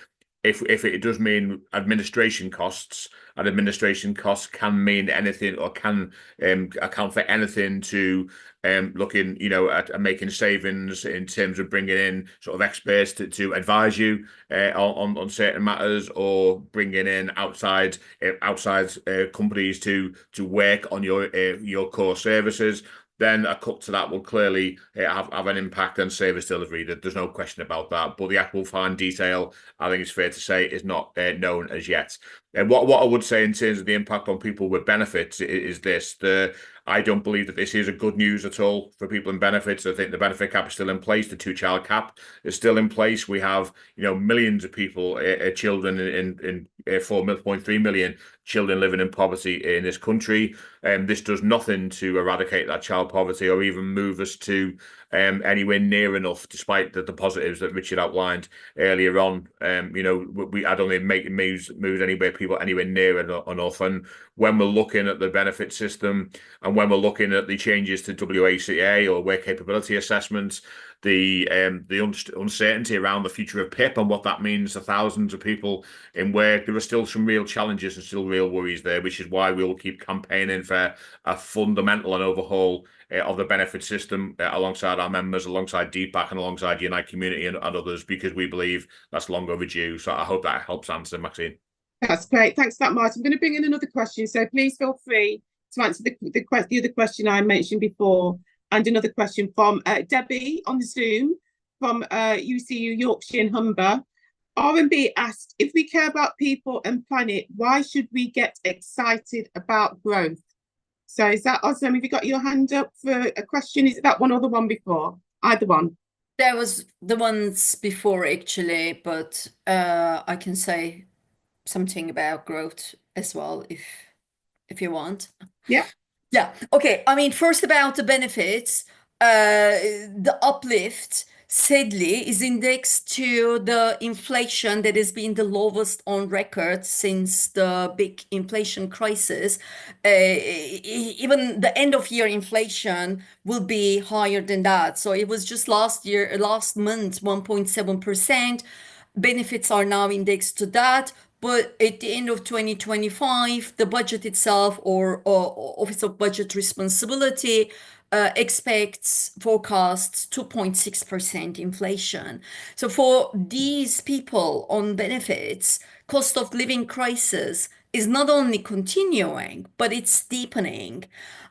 S5: If it does mean administration costs, and administration costs can mean anything or can account for anything to looking, at making savings in terms of bringing in sort of experts to advise you on certain matters, or bringing in outside companies to work on your core services, then a cut to that will clearly have an impact on service delivery. There's no question about that. But the actual fine detail, I think it's fair to say, is not known as yet. And what I would say in terms of the impact on people with benefits is this. I don't believe that this is a good news at all for people in benefits. I think the benefit cap is still in place. The 2-child cap is still in place. We have, millions of people, children in 4.3 million children living in poverty in this country. This does nothing to eradicate that child poverty or even move us to anywhere near enough, despite the positives that Richard outlined earlier on. I don't think it moves anywhere near enough. And when we're looking at the benefit system, and when we're looking at the changes to WACA or work capability assessments, the uncertainty around the future of PIP and what that means to thousands of people in work, there are still some real challenges and still real worries there, which is why we will keep campaigning for a fundamental and overhaul of the benefit system alongside our members, alongside DPAC and alongside Unite Community and others, because we believe that's long overdue. So I hope that helps answer, Maxine.
S1: That's great. Thanks for that, Martin. I'm going to bring in another question. So please feel free to answer the other question I mentioned before, and another question from Debbie on Zoom from UCU Yorkshire and Humber. R&B asked, if we care about people and planet, why should we get excited about growth? So is that Özlem? Have you got your hand up for a question? Is it that one or the one before? Either one.
S6: There was the ones before, actually, but I can say something about growth as well if you want.
S1: Yeah.
S6: Okay. I mean, first about the benefits, the uplift sadly is indexed to the inflation that has been the lowest on record since the big inflation crisis. Even the end of year inflation will be higher than that. So it was just last month 1.7%. Benefits are now indexed to that. But at the end of 2025, the budget itself, or Office of Budget Responsibility, forecasts 2.6% inflation. So for these people on benefits, cost of living crisis is not only continuing, but it's deepening.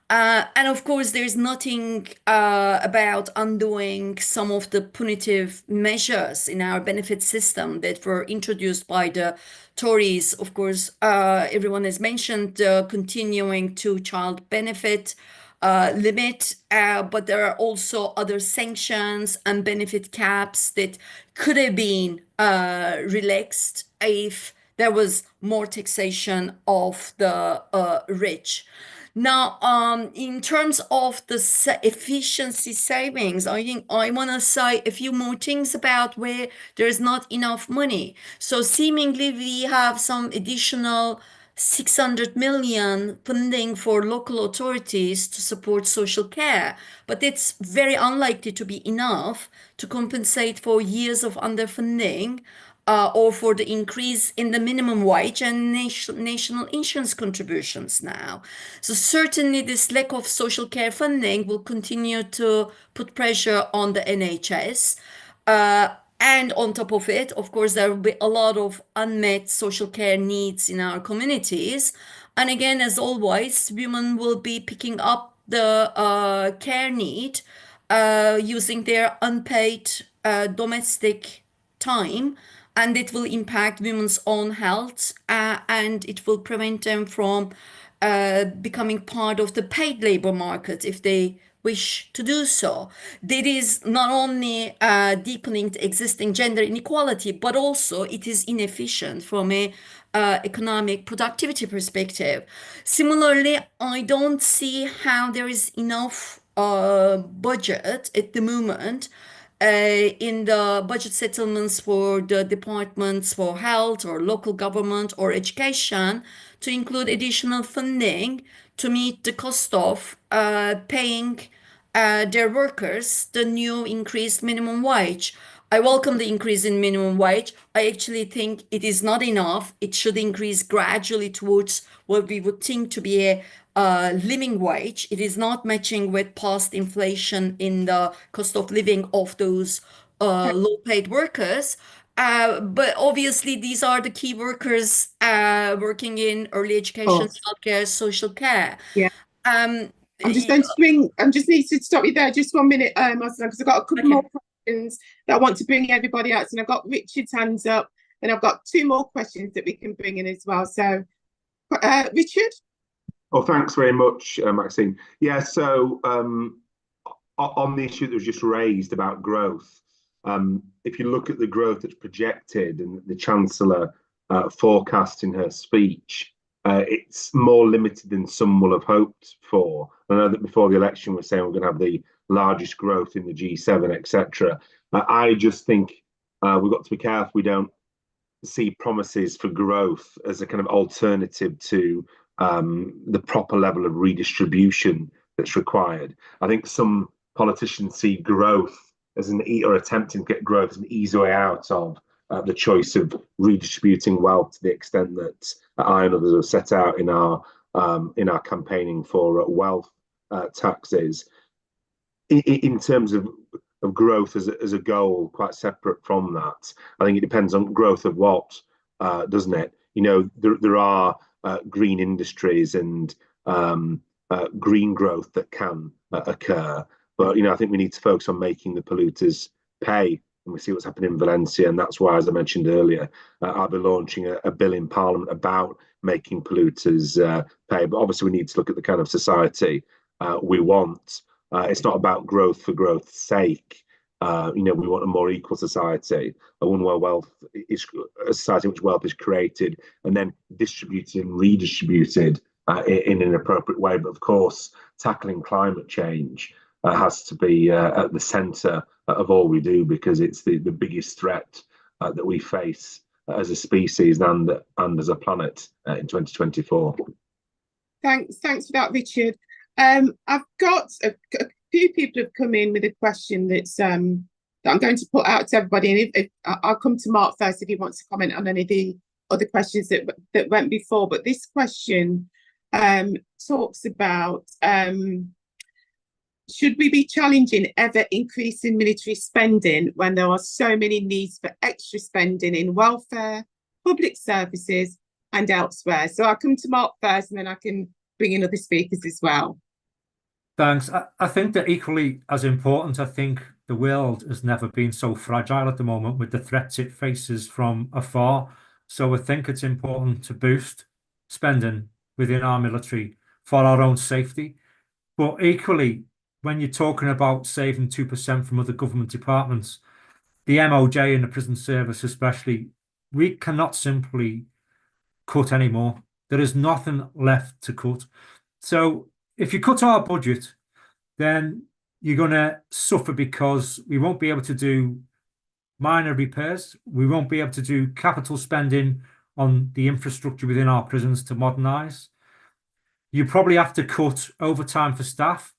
S6: And of course, there's nothing about undoing some of the punitive measures in our benefit system that were introduced by the Tories. Of course, everyone has mentioned the continuing two-child benefit limit, but there are also other sanctions and benefit caps that could have been relaxed if there was more taxation of the rich. Now, in terms of the efficiency savings, I think I want to say a few more things about where there's not enough money. So seemingly we have some additional 600 million funding for local authorities to support social care, but it's very unlikely to be enough to compensate for years of underfunding or for the increase in the minimum wage and national insurance contributions now. So certainly this lack of social care funding will continue to put pressure on the NHS. And on top of it, of course, there will be a lot of unmet social care needs in our communities. And again, as always, women will be picking up the care need using their unpaid domestic time, and it will impact women's own health and it will prevent them from becoming part of the paid labor market if they wish to do so. That is not only deepening the existing gender inequality, but also it is inefficient from a economic productivity perspective. Similarly, I don't see how there is enough budget at the moment in the budget settlements for the departments for health or local government or education to include additional funding to meet the cost of paying their workers the new increased minimum wage. I welcome the increase in minimum wage. I actually think it is not enough. It should increase gradually towards what we would think to be a living wage. It is not matching with past inflation in the cost of living of those low-paid workers. But obviously, these are the key workers working in early education, childcare, social care.
S1: Yeah. I'm just going to bring, I just need to stop you there just 1 minute, because I've got a couple more questions that I want to bring everybody out. And I've got Richard's hands up, and I've got 2 more questions that we can bring in as well. So, Richard?
S2: Oh, thanks very much, Maxine. Yeah, so on the issue that was just raised about growth, if you look at the growth that's projected and the Chancellor forecast in her speech, it's more limited than some will have hoped for. I know that before the election we're saying we're going to have the largest growth in the G7, etc. I just think we've got to be careful we don't see promises for growth as a kind of alternative to the proper level of redistribution that's required. I think some politicians see growth as or attempting to get growth as an easy way out of the choice of redistributing wealth to the extent that I and others have set out in our campaigning for wealth taxes. In terms of growth as a goal, quite separate from that, I think it depends on growth of what, doesn't it? You know, there are green industries and green growth that can occur, but I think we need to focus on making the polluters pay. And we see what's happening in Valencia, and that's why, as I mentioned earlier, I'll be launching a bill in Parliament about making polluters pay. But obviously, we need to look at the kind of society we want. It's not about growth for growth's sake. We want a more equal society, one where wealth is a society in which wealth is created and then distributed and redistributed in an appropriate way. But of course, tackling climate change has to be at the centre of all we do, because it's the biggest threat that we face as a species and as a planet in 2024.
S1: Thanks for that, Richard. I've got a few people have come in with a question that's that I'm going to put out to everybody, and if I'll come to Mark first if he wants to comment on any of the other questions that went before. But this question talks about should we be challenging ever increasing military spending when there are so many needs for extra spending in welfare, public services and elsewhere? So I'll come to Mark first, and then I can bring in other speakers as well.
S4: Thanks. I think that equally as important, I think the world has never been so fragile at the moment with the threats it faces from afar. So I think it's important to boost spending within our military for our own safety. But equally, when you're talking about saving 2% from other government departments, the MOJ and the prison service especially, we cannot simply cut anymore. There is nothing left to cut. So if you cut our budget, then you're going to suffer because we won't be able to do minor repairs. We won't be able to do capital spending on the infrastructure within our prisons to modernise. You probably have to cut overtime for staff,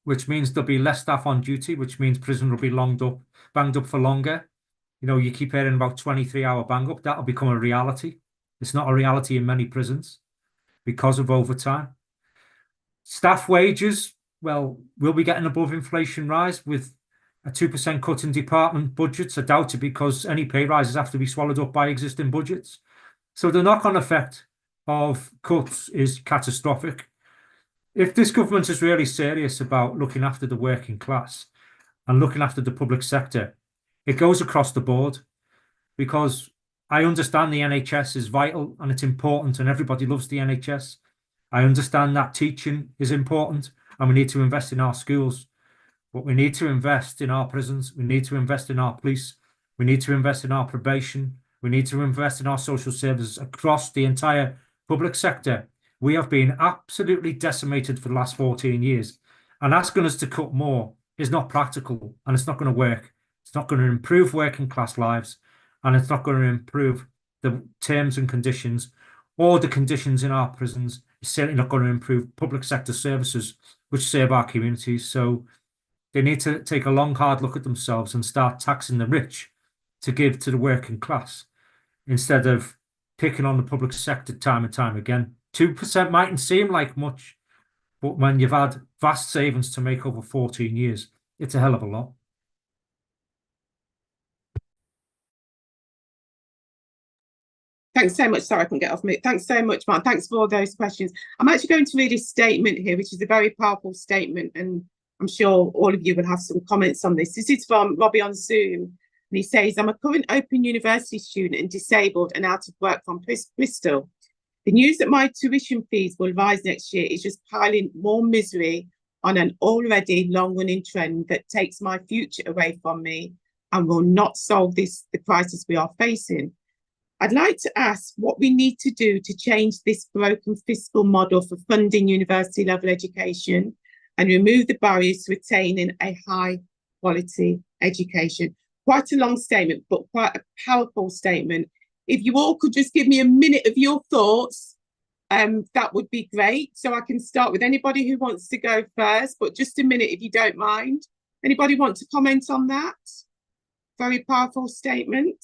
S4: which means there'll be less staff on duty, which means prison will be banged up for longer. You know, you keep hearing about 23-hour bang up. That'll become a reality. It's not a reality in many prisons because of overtime. Staff wages, well, we'll be getting above inflation rise with a 2% cut in department budgets. I doubt it because any pay rises have to be swallowed up by existing budgets. So the knock-on effect of cuts is catastrophic. If this government is really serious about looking after the working class and looking after the public sector, it goes across the board, because I understand the NHS is vital and it's important and everybody loves the NHS. I understand that teaching is important and we need to invest in our schools, but we need to invest in our prisons. We need to invest in our police. We need to invest in our probation. We need to invest in our social services across the entire public sector. We have been absolutely decimated for the last 14 years, and asking us to cut more is not practical and it's not going to work. It's not going to improve working class lives, and it's not going to improve the terms and conditions or the conditions in our prisons. It's certainly not going to improve public sector services which serve our communities. So they need to take a long, hard look at themselves and start taxing the rich to give to the working class instead of picking on the public sector time and time again. 2% mightn't seem like much, but when you've had vast savings to make over 14 years, it's a hell of a lot.
S1: Thanks so much. Sorry, I couldn't get off mute. Thanks so much, Mark. Thanks for all those questions. I'm actually going to read a statement here, which is a very powerful statement, and I'm sure all of you will have some comments on this. This is from Robbie on Zoom, and he says, I'm a current Open University student and disabled and out of work from Bristol. The news that my tuition fees will rise next year is just piling more misery on an already long-running trend that takes my future away from me and will not solve the crisis we are facing. I'd like to ask what we need to do to change this broken fiscal model for funding university level education and remove the barriers to attaining a high quality education. Quite a long statement, but quite a powerful statement. If you all could just give me a minute of your thoughts, that would be great. So I can start with anybody who wants to go first, but just a minute if you don't mind. Anybody want to comment on that? Very powerful statement.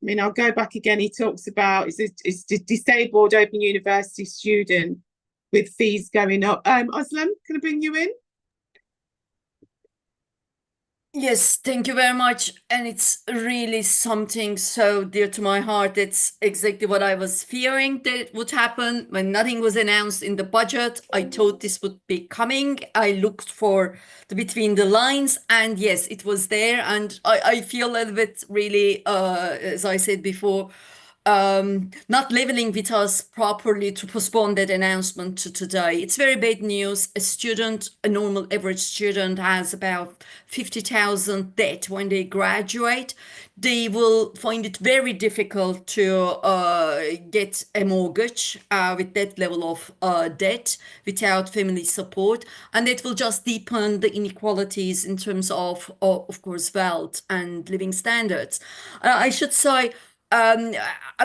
S1: I mean, I'll go back again. He talks about it's a disabled Open University student with fees going up. Özlem, can I bring you in?
S6: Yes, thank you very much. And it's really something so dear to my heart. It's exactly what I was fearing that would happen when nothing was announced in the budget. I thought this would be coming. I looked for the between the lines, and yes, it was there. And I feel a little bit really, as I said before, not leveling with us properly to postpone that announcement to today. It's very bad news. A normal average student has about 50,000 debt when they graduate. They will find it very difficult to get a mortgage with that level of debt without family support. And that will just deepen the inequalities in terms of course, wealth and living standards. I should say, I'm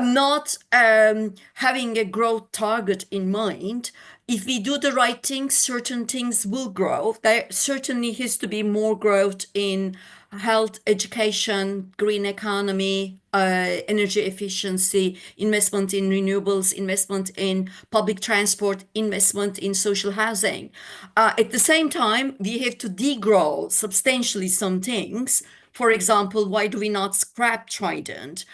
S6: not having a growth target in mind. If we do the right things, certain things will grow. There certainly has to be more growth in health, education, green economy, energy efficiency, investment in renewables, investment in public transport, investment in social housing. At the same time, we have to degrow substantially some things For example, why do we not scrap Trident?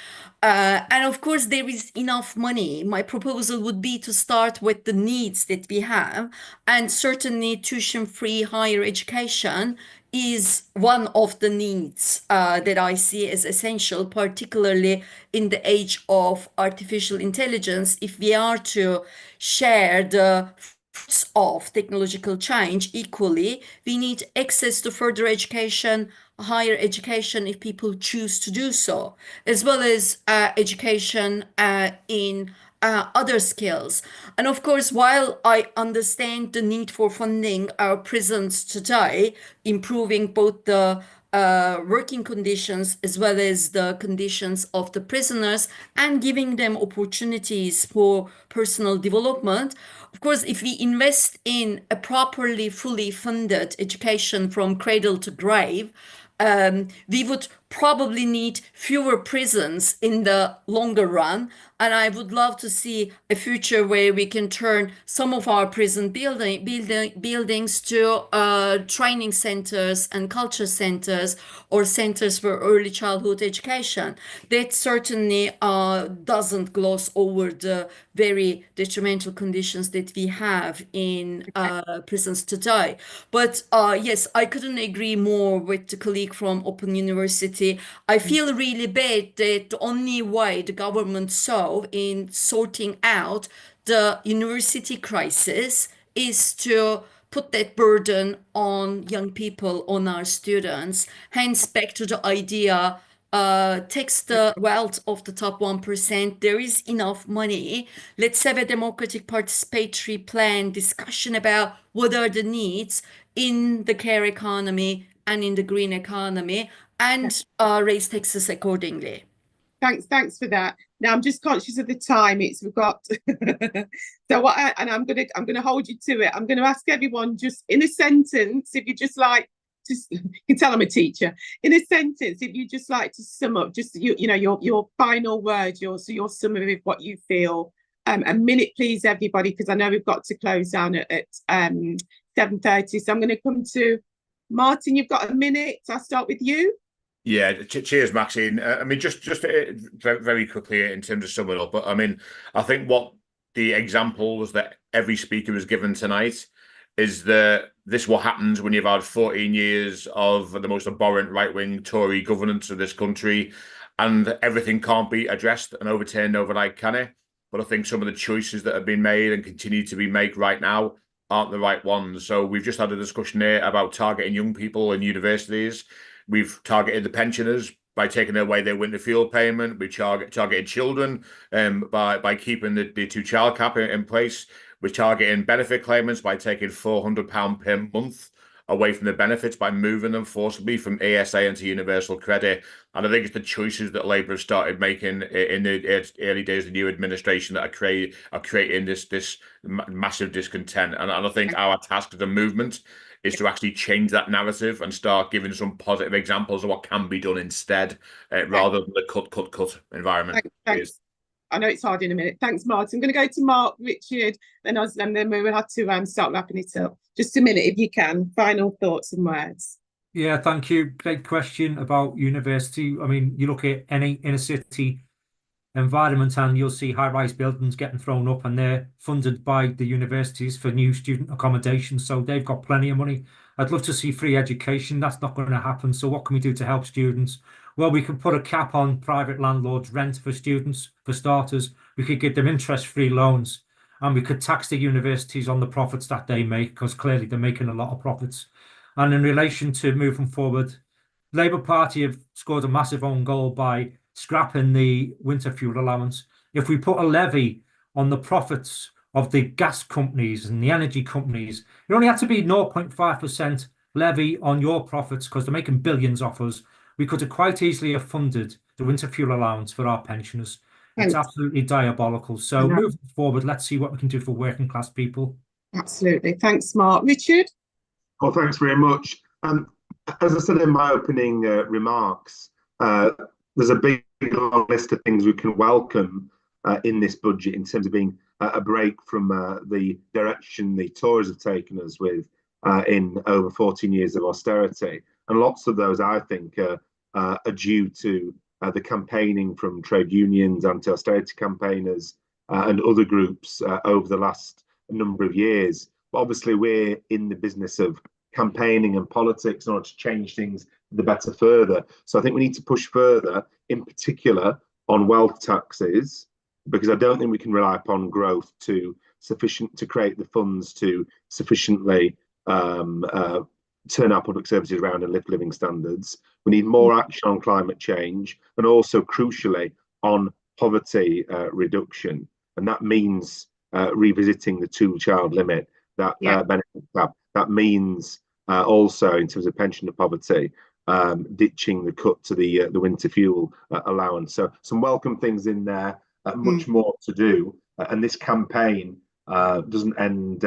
S6: And of course, there is enough money. My proposal would be to start with the needs that we have, and certainly tuition-free higher education is one of the needs that I see as essential, particularly in the age of artificial intelligence. If we are to share the fruits of technological change equally, we need access to further education, higher education if people choose to do so, as well as education in other skills. And of course, while I understand the need for funding our prisons today, improving both the working conditions as well as the conditions of the prisoners and giving them opportunities for personal development. Of course, if we invest in a properly, fully funded education from cradle to grave, we would probably need fewer prisons in the longer run. And I would love to see a future where we can turn some of our prison buildings to training centers and culture centers or centers for early childhood education. That certainly doesn't gloss over the very detrimental conditions that we have in prisons today. But yes, I couldn't agree more with the colleague from Open University. I feel really bad that the only way the government saw in sorting out the university crisis is to put that burden on young people, on our students. Hence, back to the idea, tax the wealth of the top 1%. There is enough money. Let's have a democratic participatory plan discussion about what are the needs in the care economy and in the green economy, and raise taxes accordingly.
S1: Thanks for that. Now I'm just conscious of the time. We've got so what I'm gonna hold you to it. I'm gonna ask everyone just in a sentence, if you just like to, you can tell I'm a teacher. In a sentence, if you just like to sum up, just your final words, your summary of what you feel. A minute, please, everybody, because I know we've got to close down at 7:30. So I'm going to come to Martin. You've got a minute. I'll start with you.
S5: Yeah, cheers, Maxine. I mean, just very quickly in terms of summing up, but I mean, I think what the examples that every speaker has given tonight is that this what happens when you've had 14 years of the most abhorrent right-wing Tory governance of this country, and everything can't be addressed and overturned overnight, can it? But I think some of the choices that have been made and continue to be made right now aren't the right ones. So we've just had a discussion here about targeting young people in universities. We've targeted the pensioners by taking away their winter fuel payment. We targeted children by keeping the two-child cap in place. We're targeting benefit claimants by taking £400 per month away from the benefits by moving them forcibly from ESA into universal credit. And I think it's the choices that Labour have started making in the early days of the new administration that are creating this massive discontent. And I think our task as a movement is to actually change that narrative and start giving some positive examples of what can be done instead, rather than the cut environment.
S1: Thanks. I know it's hard in a minute. Thanks, Martin. I'm going to go to Mark, Richard, then Özlem, then we will have to start wrapping it up. Just a minute, if you can. Final thoughts and words.
S4: Yeah, thank you. Great question about university. I mean, you look at any inner city environment and you'll see high-rise buildings getting thrown up, and they're funded by the universities for new student accommodation. So they've got plenty of money. I'd love to see free education. That's not going to happen. So what can we do to help students? Well, we can put a cap on private landlords' rent for students, for starters. We could give them interest-free loans, and we could tax the universities on the profits that they make, because clearly they're making a lot of profits. And in relation to moving forward, Labour Party have scored a massive own goal by scrapping the winter fuel allowance. If we put a levy on the profits of the gas companies and the energy companies, it only had to be 0.5% levy on your profits, because they're making billions off us. We could have quite easily have funded the winter fuel allowance for our pensioners. It's absolutely diabolical. So moving forward, let's see what we can do for working class people.
S1: Absolutely. Thanks, Mark. Richard?
S2: Well, thanks very much. As I said in my opening remarks, there's a big long list of things we can welcome in this budget in terms of being a break from the direction the Tories have taken us with in over 14 years of austerity. And lots of those, I think, are due to the campaigning from trade unions, anti-austerity campaigners, and other groups over the last number of years. But obviously, we're in the business of campaigning and politics in order to change things the better further. So I think we need to push further, in particular on wealth taxes, because I don't think we can rely upon growth to create the funds to sufficiently turn our public services around and lift living standards. We need more action on climate change, and also crucially on poverty reduction. And that means revisiting the 2-child limit, that benefit cap. That means also, in terms of pension to poverty, ditching the cut to the winter fuel allowance. So some welcome things in there, much more to do. And this campaign doesn't end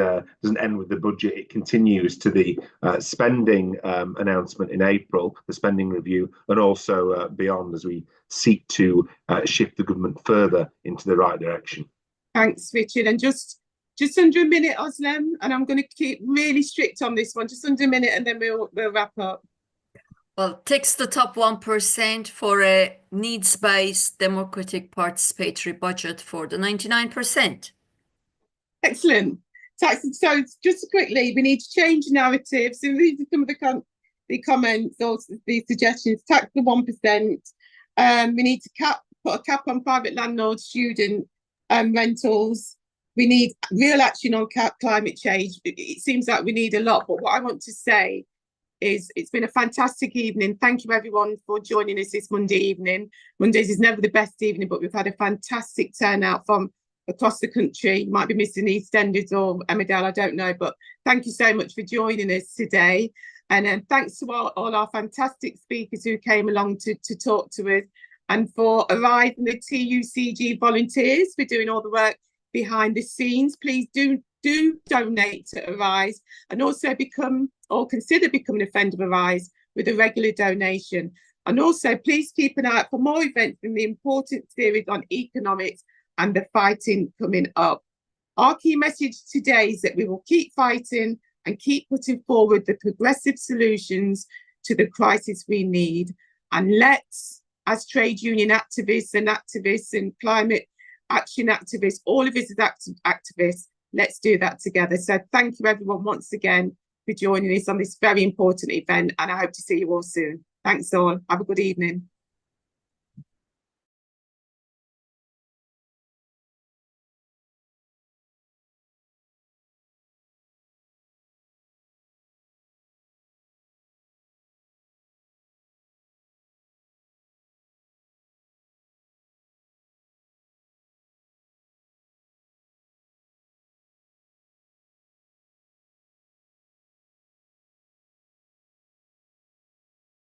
S2: with the budget. It continues to the spending announcement in April, the spending review, and also beyond, as we seek to shift the government further into the right direction.
S1: Thanks, Richard. And just under a minute, Özlem, and I'm going to keep really strict on this one, just under a minute, and then we'll wrap up.
S6: Well, takes the top 1% for a needs-based democratic participatory budget for the 99%.
S1: Excellent. So just quickly, we need to change narratives. So these are some of the comments or the suggestions. Tax the 1%. We need to put a cap on private landlord student rentals. We need real action on climate change. It seems like we need a lot, but what I want to say is it's been a fantastic evening. Thank you everyone for joining us this Monday evening. Mondays is never the best evening, but we've had a fantastic turnout from across the country. You might be missing EastEnders or Emmerdale, I don't know, but thank you so much for joining us today. And thanks to all our fantastic speakers who came along to talk to us, and for Arise and the TUCG volunteers for doing all the work behind the scenes. Please do donate to Arise, and also consider becoming a friend of Arise with a regular donation. And also please keep an eye out for more events in the important series on economics and the fighting coming up. Our key message today is that we will keep fighting and keep putting forward the progressive solutions to the crisis we need. And let's, as trade union activists and climate action activists, all of us as activists, let's do that together. So thank you everyone once again for joining us on this very important event, and I hope to see you all soon. Thanks all. Have a good evening.